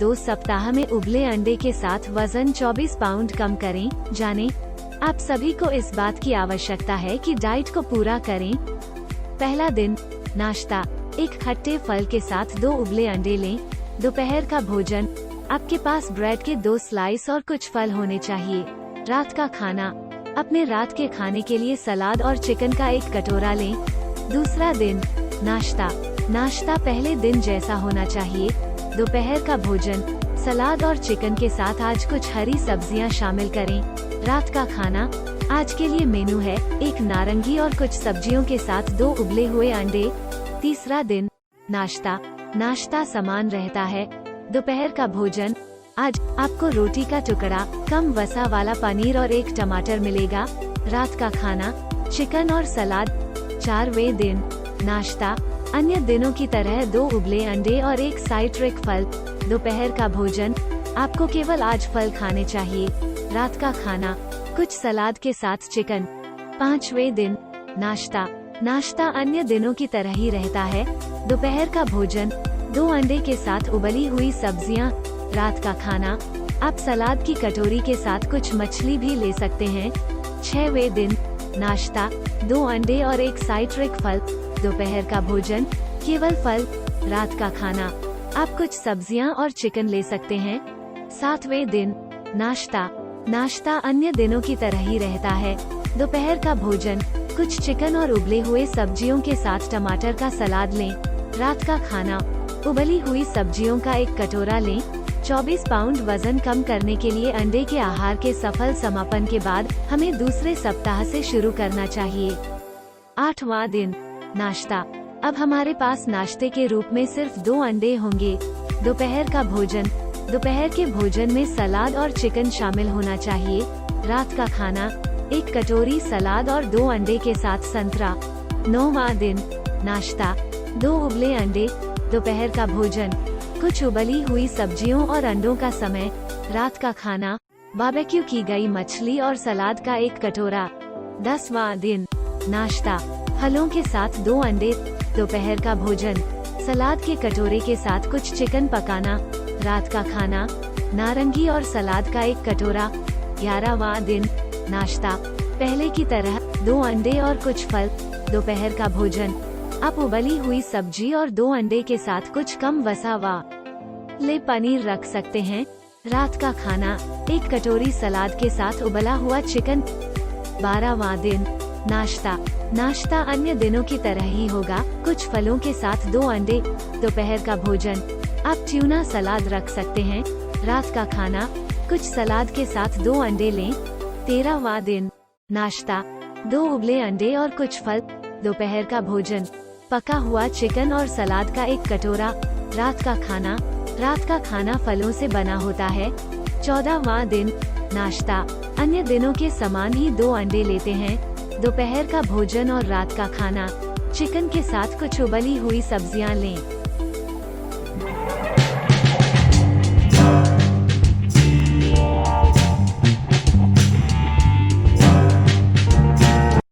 2 सप्ताह में उबले अंडे के साथ वजन 24 पाउंड कम करें। जानें, आप सभी को इस बात की आवश्यकता है कि डाइट को पूरा करें। पहला दिन, नाश्ता। एक खट्टे फल के साथ 2 उबले अंडे लें। दोपहर का भोजन, आपके पास ब्रेड के 2 स्लाइस और कुछ फल होने चाहिए। रात का खाना, अपने रात के खाने के लिए सलाद और चिकन का 1 कटोरा लें। दूसरा दिन, नाश्ता। नाश्ता पहले दिन जैसा होना चाहिए। दोपहर का भोजन, सलाद और चिकन के साथ आज कुछ हरी सब्जियां शामिल करें। रात का खाना, आज के लिए मेनू है 1 नारंगी और कुछ सब्जियों के साथ 2 उबले हुए अंडे। तीसरा दिन, नाश्ता। नाश्ता समान रहता है। दोपहर का भोजन, आज आपको रोटी का टुकड़ा, कम वसा वाला पनीर और 1 टमाटर मिलेगा। रात का खाना, चिकन और सलाद। 4वें दिन, नाश्ता। अन्य दिनों की तरह 2 उबले अंडे और 1 साइट्रिक फल। दोपहर का भोजन, आपको केवल आज फल खाने चाहिए। रात का खाना, कुछ सलाद के साथ चिकन। 5वें दिन, नाश्ता। नाश्ता अन्य दिनों की तरह ही रहता है। दोपहर का भोजन, 2 अंडे के साथ उबली हुई सब्जियां। रात का खाना, आप सलाद की कटोरी के साथ कुछ मछली भी ले सकते हैं। 6वें दिन, नाश्ता। 2 अंडे और 1 साइट्रिक फल। दोपहर का भोजन, केवल फल। रात का खाना, आप कुछ सब्जियां और चिकन ले सकते हैं। 7वें दिन, नाश्ता। नाश्ता अन्य दिनों की तरह ही रहता है। दोपहर का भोजन, कुछ चिकन और उबले हुए सब्जियों के साथ टमाटर का सलाद लें। रात का खाना, उबली हुई सब्जियों का 1 कटोरा लें। 24 पाउंड वजन कम करने के लिए अंडे के आहार के सफल समापन के बाद हमें दूसरे सप्ताह से शुरू करना चाहिए। 8वां दिन, नाश्ता। अब हमारे पास नाश्ते के रूप में सिर्फ 2 अंडे होंगे। दोपहर का भोजन, दोपहर के भोजन में सलाद और चिकन शामिल होना चाहिए। रात का खाना, 1 कटोरी सलाद और 2 अंडे के साथ संतरा। 9वां दिन, नाश्ता। 2 उबले अंडे। दोपहर का भोजन, कुछ उबली हुई सब्जियों और अंडों का समय। रात का खाना, बारबेक्यू की गई मछली और सलाद का 1 कटोरा। 10वां दिन, नाश्ता। फलों के साथ 2 अंडे। दोपहर का भोजन, सलाद के कटोरे के साथ कुछ चिकन पकाना। रात का खाना, नारंगी और सलाद का 1 कटोरा। 11वां दिन, नाश्ता। पहले की तरह 2 अंडे और कुछ फल। दोपहर का भोजन, आप उबली हुई सब्जी और 2 अंडे के साथ कुछ कम वसा वाले पनीर रख सकते हैं। रात का खाना, 1 कटोरी सलाद के साथ उबला हुआ चिकन। 12वां दिन, नाश्ता। नाश्ता अन्य दिनों की तरह ही होगा, कुछ फलों के साथ 2 अंडे। दोपहर का भोजन, आप ट्यूना सलाद रख सकते हैं। रात का खाना, कुछ सलाद के साथ 2 अंडे लें। 13वां दिन, नाश्ता। 2 उबले अंडे और कुछ फल। दोपहर का भोजन, पका हुआ चिकन और सलाद का 1 कटोरा। रात का खाना फलों से बना होता है। 14वां दिन, नाश्ता। अन्य दिनों के समान ही 2 अंडे लेते हैं। दोपहर का भोजन और रात का खाना, चिकन के साथ कुछ उबली हुई सब्जियां लें।